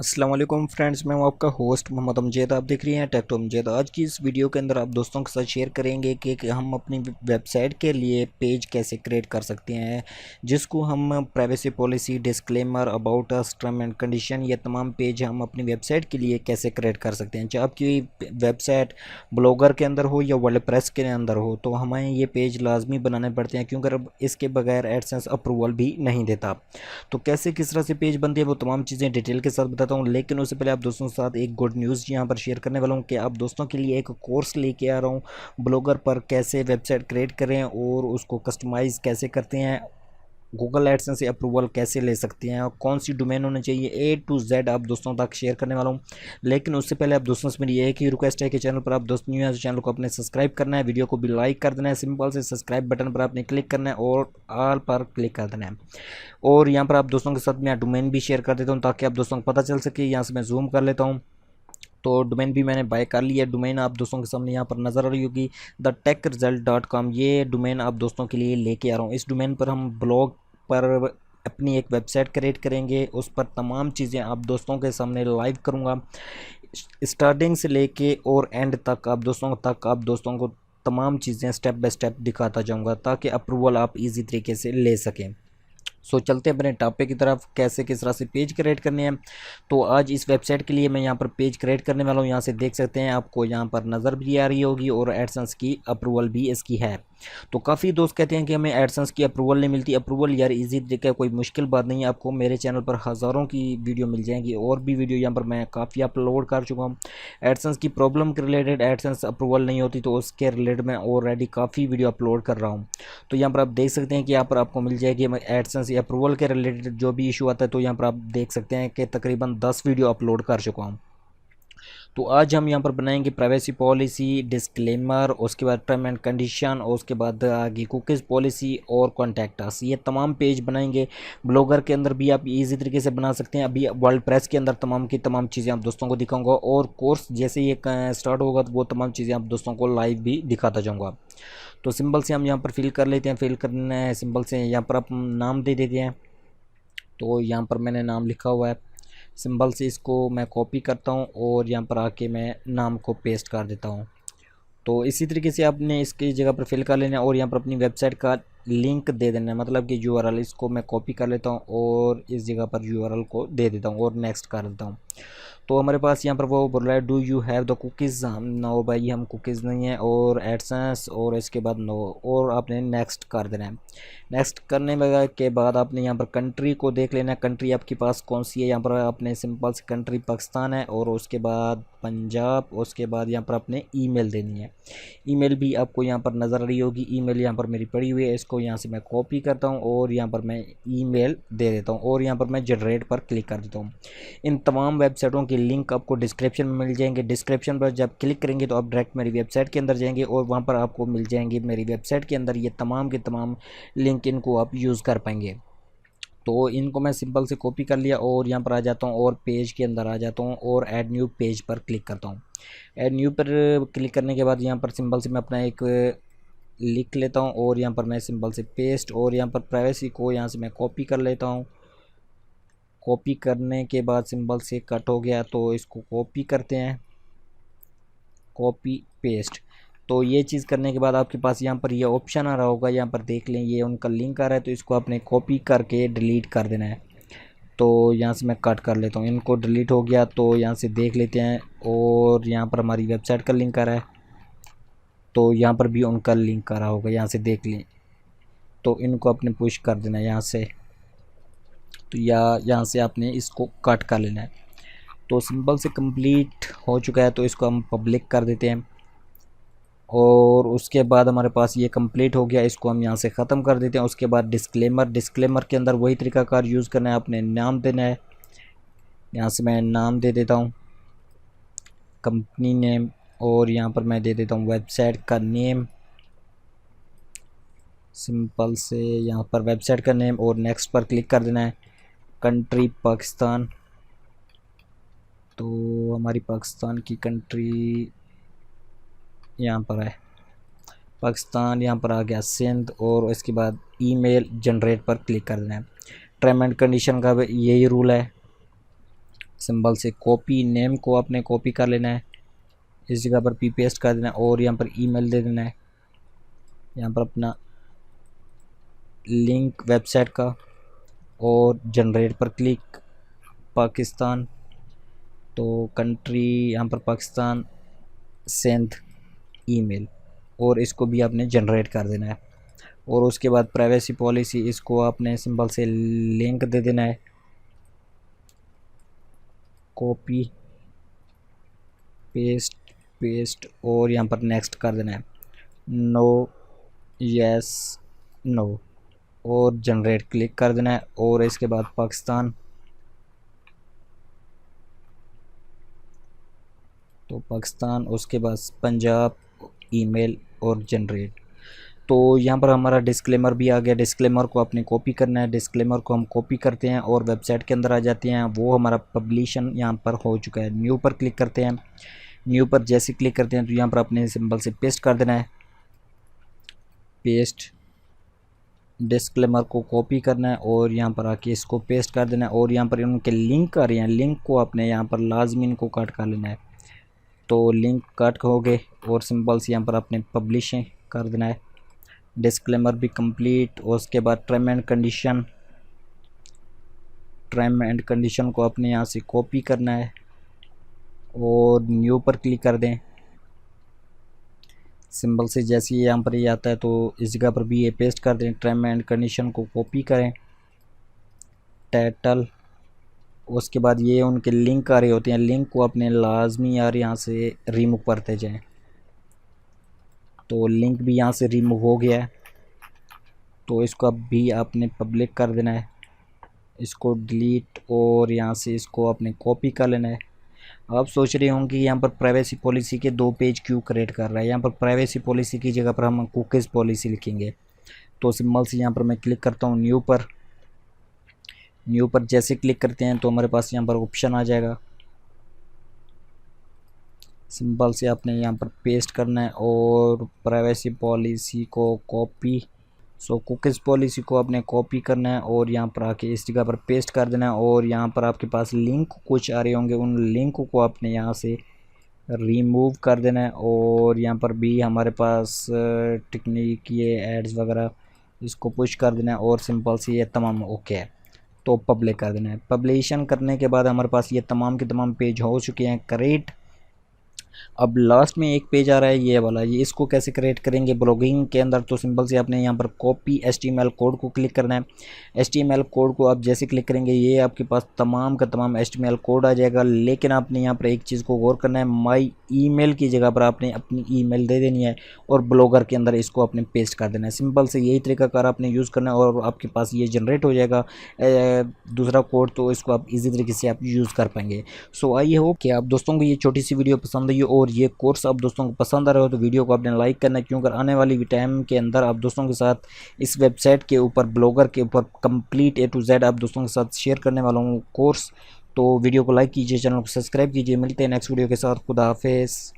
अस्सलाम वालेकुम फ्रेंड्स, मैं हूं आपका होस्ट मोहम्मद अमजद। आप देख रहे हैं टेक टू अमजद। आज की इस वीडियो के अंदर आप दोस्तों के साथ शेयर करेंगे कि हम अपनी वेबसाइट के लिए पेज कैसे क्रिएट कर सकते हैं, जिसको हम privacy policy, disclaimer, about us, term and condition, ये तमाम पेज हम अपनी वेबसाइट के लिए कैसे क्रिएट कर सकते हैं। चाहे आपकी वेबसाइट ब्लॉगर के अंदर हो या वर्डप्रेस के अंदर हो, तो हमें ये पेज लाजमी बनाने पड़ते हैं, क्योंकि इसके बगैर एडसेंस अप्रूवल भी नहीं देता। तो कैसे किस तरह से पेज बनती है, वो तमाम चीज़ें डिटेल के साथ बताता हूँ। लेकिन उससे पहले आप दोस्तों के साथ एक गुड न्यूज़ यहाँ पर शेयर करने वाला हूँ कि आप दोस्तों के लिए एक कोर्स लेके आ रहा हूँ, ब्लॉगर पर कैसे वेबसाइट क्रिएट करें और उसको कस्टमाइज़ कैसे करते हैं, गूगल एडसेंस से अप्रूवल कैसे ले सकते हैं और कौन सी डोमेन होनी चाहिए, ए टू जेड आप दोस्तों तक शेयर करने वाला हूँ। लेकिन उससे पहले आप दोस्तों से मेरी एक ही रिक्वेस्ट है कि चैनल पर आप दोस्त न्यू है तो चैनल को अपने सब्सक्राइब करना है, वीडियो को भी लाइक कर देना है, सिंपल से सब्सक्राइब बटन पर आपने क्लिक करना है और ऑल पर क्लिक कर देना है। और यहाँ पर आप दोस्तों के साथ मैं डोमेन भी शेयर कर देता हूँ ताकि आप दोस्तों को पता चल सके। यहाँ से मैं जूम कर लेता हूँ, तो डोमेन भी मैंने बाय कर लिया है। डोमेन आप दोस्तों के सामने यहाँ पर नज़र आ रही होगी, theTechResult.com। ये डोमेन आप दोस्तों के लिए लेके आ रहा हूँ। इस डोमेन पर हम ब्लॉग पर अपनी एक वेबसाइट क्रिएट करेंगे, उस पर तमाम चीज़ें आप दोस्तों के सामने लाइव करूँगा, स्टार्टिंग से लेके और एंड तक आप दोस्तों को तमाम चीज़ें स्टेप बाय स्टेप दिखाता जाऊँगा ताकि अप्रूवल आप इजी तरीके से ले सकें। चलते हैं अपने टॉपिक की तरफ, कैसे किस तरह से पेज क्रिएट करने हैं। तो आज इस वेबसाइट के लिए मैं यहाँ पर पेज क्रिएट करने वाला हूँ। यहाँ से देख सकते हैं, आपको यहाँ पर नज़र भी आ रही होगी और एडसेंस की अप्रूवल भी इसकी है। तो काफ़ी दोस्त कहते हैं कि हमें एडसेंस की अप्रूवल नहीं मिलती। अप्रूवल यार इजी तरीका, कोई मुश्किल बात नहीं है। आपको मेरे चैनल पर हज़ारों की वीडियो मिल जाएंगी और भी वीडियो यहाँ पर मैं काफ़ी अपलोड कर चुका हूँ। एडसेंस की प्रॉब्लम के रिलेटेड, एडसेंस अप्रूवल नहीं होती तो उसके रिलेटेड मैं ऑलरेडी काफ़ी वीडियो अपलोड कर रहा हूँ। तो यहाँ पर आप देख सकते हैं कि यहाँ पर आपको मिल जाएगी एडसेंस या अप्रूवल के रिलेटेड जो भी इशू आता है। तो यहाँ पर आप देख सकते हैं कि तकरीबन 10 वीडियो अपलोड कर चुका हूँ। तो आज हम यहाँ पर बनाएंगे प्राइवेसी पॉलिसी, डिस्क्लेमर, उसके बाद टर्म एंड कंडीशन, और उसके बाद आगे कुकीज़ पॉलिसी और कॉन्टैक्ट अस। ये तमाम पेज बनाएंगे। ब्लॉगर के अंदर भी आप इजी तरीके से बना सकते हैं। अभी वर्ल्ड प्रेस के अंदर तमाम की तमाम चीज़ें आप दोस्तों को दिखाऊंगा, और कोर्स जैसे ये स्टार्ट होगा तो वो तमाम चीज़ें आप दोस्तों को लाइव भी दिखाता जाऊँगा। तो सिंपल से हम यहाँ पर फिल कर लेते हैं। फिल करना है सिंपल से, यहाँ पर आप नाम दे देते हैं। तो यहाँ पर मैंने नाम लिखा हुआ है। सिंबल से इसको मैं कॉपी करता हूँ और यहाँ पर आके मैं नाम को पेस्ट कर देता हूँ। तो इसी तरीके से आपने इसकी जगह पर फिल कर लेना है और यहाँ पर अपनी वेबसाइट का लिंक दे देना है, मतलब कि यूआरएल। इसको मैं कॉपी कर लेता हूँ और इस जगह पर यूआरएल को दे देता हूँ और नेक्स्ट कर देता हूँ। तो हमारे पास यहाँ पर वो बोल रहा है do you have the cookies. हम नो भाई, हम कुकीज़ नहीं है, और एडसेंस, और इसके बाद नो, और आपने नेक्स्ट कर देना है। नेक्स्ट करने के बाद आपने यहाँ पर कंट्री को देख लेना है, कंट्री आपके पास कौन सी है। यहाँ पर आपने सिंपल से कंट्री पाकिस्तान है, और उसके बाद पंजाब, उसके बाद यहाँ पर आपने ईमेल देनी है। ईमेल भी आपको यहाँ पर नज़र आ रही होगी। ईमेल यहाँ पर मेरी पड़ी हुई है, इसको यहाँ से मैं कॉपी करता हूँ और यहाँ पर मैं ईमेल दे देता हूँ और यहाँ पर मैं जनरेट पर क्लिक कर देता हूँ। इन तमाम वेबसाइटों के लिंक आपको डिस्क्रिप्शन में मिल जाएंगे। डिस्क्रिप्शन पर जब क्लिक करेंगे तो आप डायरेक्ट मेरी वेबसाइट के अंदर जाएंगे और वहाँ पर आपको मिल जाएंगे मेरी वेबसाइट के अंदर ये तमाम के तमाम लिंक, इनको आप यूज़ कर पाएंगे। तो इनको मैं सिंपल से कॉपी कर लिया और यहाँ पर आ जाता हूँ और पेज के अंदर आ जाता हूँ और ऐड न्यू पेज पर क्लिक करता हूँ। ऐड न्यू पर क्लिक करने के बाद यहाँ पर सिंपल से मैं अपना एक लिख लेता हूँ और यहाँ पर मैं सिंपल से पेस्ट, और यहाँ पर प्राइवेसी को यहाँ से मैं कॉपी कर लेता हूँ। कॉपी करने के बाद सिंपल से कट हो गया, तो इसको कॉपी करते हैं, कॉपी पेस्ट। तो ये चीज़ करने के बाद आपके पास यहाँ पर ये ऑप्शन आ रहा होगा, यहाँ पर देख लें, ये उनका लिंक आ रहा है, तो इसको आपने कॉपी करके डिलीट कर देना है। तो यहाँ से मैं कट कर लेता हूँ, इनको डिलीट हो गया। तो यहाँ से देख लेते हैं, और यहाँ पर हमारी वेबसाइट का लिंक आ रहा है, तो यहाँ पर भी उनका लिंक आ रहा होगा, यहाँ से देख लें। तो इनको आपने पुश कर देना है यहाँ से, तो यहाँ से आपने इसको कट कर लेना है। तो सिंपल से कंप्लीट हो चुका है, तो इसको हम पब्लिक कर देते हैं और उसके बाद हमारे पास ये कंप्लीट हो गया। इसको हम यहाँ से ख़त्म कर देते हैं। उसके बाद डिस्क्लेमर, डिस्क्लेमर के अंदर वही तरीकाकार यूज़ करना है, आपने नाम देना है। यहाँ से मैं नाम दे देता हूँ, कंपनी नेम, और यहाँ पर मैं दे देता हूँ वेबसाइट का नेम। सिंपल से यहाँ पर वेबसाइट का नेम और नेक्स्ट पर क्लिक कर देना है। कंट्री पाकिस्तान, तो हमारी पाकिस्तान की कंट्री यहाँ पर है पाकिस्तान, यहाँ पर आ गया सिंध, और इसके बाद ईमेल जनरेट पर क्लिक कर देना है। टर्म एंड कंडीशन का यही रूल है, सिंबल से कॉपी, नेम को आपने कॉपी कर लेना है, इस जगह पर पेस्ट कर देना है और यहाँ पर ईमेल दे देना है, यहाँ पर अपना लिंक वेबसाइट का और जनरेट पर क्लिक, पाकिस्तान, तो कंट्री यहाँ पर पाकिस्तान, सेंड ईमेल, और इसको भी आपने जनरेट कर देना है। और उसके बाद प्राइवेसी पॉलिसी, इसको आपने सिंबल से लिंक दे देना है, कॉपी पेस्ट और यहाँ पर नेक्स्ट कर देना है, नो, यस, नो, और जनरेट क्लिक कर देना है। और इसके बाद पाकिस्तान, तो पाकिस्तान, उसके बाद पंजाब, ईमेल और जनरेट। तो यहाँ पर हमारा डिस्क्लेमर भी आ गया। डिस्क्लेमर को आपने कॉपी करना है, डिस्क्लेमर को हम कॉपी करते हैं और वेबसाइट के अंदर आ जाते हैं। वो हमारा पब्लिशन यहाँ पर हो चुका है। न्यू पर क्लिक करते हैं, न्यू पर जैसे क्लिक करते हैं तो यहाँ पर अपने सिंबल से पेस्ट कर देना है, पेस्ट, डिस्क्लेमर को कॉपी करना है और यहाँ पर आके इसको पेस्ट कर देना है। और यहाँ पर उनके लिंक आ रहे हैं, लिंक को आपने यहाँ पर लाजमी इनको काट कर लेना है। तो लिंक कट हो गए और सिंबल्स यहाँ पर आपने पब्लिश कर देना है, डिस्क्लेमर भी कंप्लीट। और उसके बाद टर्म एंड कंडीशन को आपने यहाँ से कॉपी करना है और न्यू पर क्लिक कर दें। सिंबल से जैसे ही यहाँ पर ये आता है तो इस जगह पर भी ये पेस्ट कर दें, टर्म एंड कंडीशन को कॉपी करें, टाइटल, उसके बाद ये उनके लिंक आ रहे होते हैं, लिंक को अपने लाजमी यार यहाँ से रिमूव करते जाएं। तो लिंक भी यहाँ से रिमूव हो गया है, तो इसको अब भी आपने पब्लिक कर देना है, इसको डिलीट और यहाँ से इसको आपने कॉपी कर लेना है। आप सोच रहे होंगे कि यहाँ पर प्राइवेसी पॉलिसी के 2 पेज क्यों क्रिएट कर रहा है। यहाँ पर प्राइवेसी पॉलिसी की जगह पर हम कुकीज़ पॉलिसी लिखेंगे। तो सिंबल से यहाँ पर मैं क्लिक करता हूँ न्यू पर, न्यू पर जैसे क्लिक करते हैं तो हमारे पास यहाँ पर ऑप्शन आ जाएगा। सिंबल से आपने यहाँ पर पेस्ट करना है और प्राइवेसी पॉलिसी को कॉपी, कुकीज़ पॉलिसी को आपने कॉपी करना है और यहाँ पर आके इस जगह पर पेस्ट कर देना है। और यहाँ पर आपके पास लिंक कुछ आ रहे होंगे, उन लिंक को आपने यहाँ से रिमूव कर देना है। और यहाँ पर भी हमारे पास टेक्निक ये एड्स वगैरह, इसको पुश कर देना है और सिंपल से ये तमाम ओके है, तो पब्लिक कर देना है। पब्लिशन करने के बाद हमारे पास ये तमाम के तमाम पेज हो चुके हैं क्रिएट। अब लास्ट में एक पेज आ रहा है ये वाला, ये इसको कैसे क्रिएट करेंगे ब्लॉगिंग के अंदर। तो सिंपल से आपने यहाँ पर कॉपी HTML कोड को क्लिक करना है। HTML कोड को आप जैसे क्लिक करेंगे ये आपके पास तमाम का तमाम HTML कोड आ जाएगा। लेकिन आपने यहाँ पर एक चीज़ को गौर करना है, माई ईमेल की जगह पर आपने अपनी ईमेल दे देनी है और ब्लॉगर के अंदर इसको आपने पेस्ट कर देना है। सिंपल से यही तरीकाकार आपने यूज़ करना है और आपके पास ये जनरेट हो जाएगा दूसरा कोड, तो इसको आप इजी तरीके से आप यूज़ कर पाएंगे। सो आई होप कि आप दोस्तों को ये छोटी सी वीडियो पसंद आई और ये कोर्स आप दोस्तों को पसंद आ रहा हो तो वीडियो को आपने लाइक करना है, क्योंकि आने वाली टाइम के अंदर आप दोस्तों के साथ इस वेबसाइट के ऊपर, ब्लॉगर के ऊपर कंप्लीट A to Z आप दोस्तों के साथ शेयर करने वाला हूँ कोर्स। तो वीडियो को लाइक कीजिए, चैनल को सब्सक्राइब कीजिए। मिलते हैं नेक्स्ट वीडियो के साथ। खुदा हाफिज़।